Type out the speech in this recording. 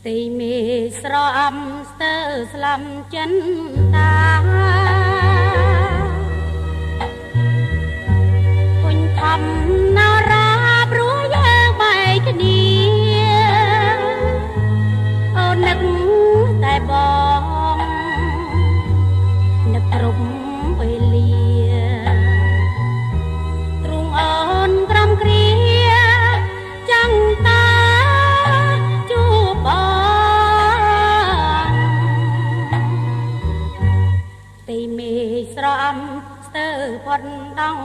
ទីមេស្រអំស្ទើស្លាំចិនតាគុញធំណារាព្រោះយើងបែកគ្នាអូននឹកតែបងនឹកគ្រប់វេលាទ្រង់អូនក្រំគ្រាចង់តាជួបបងទីមេស្រអំស្ទើផុតដង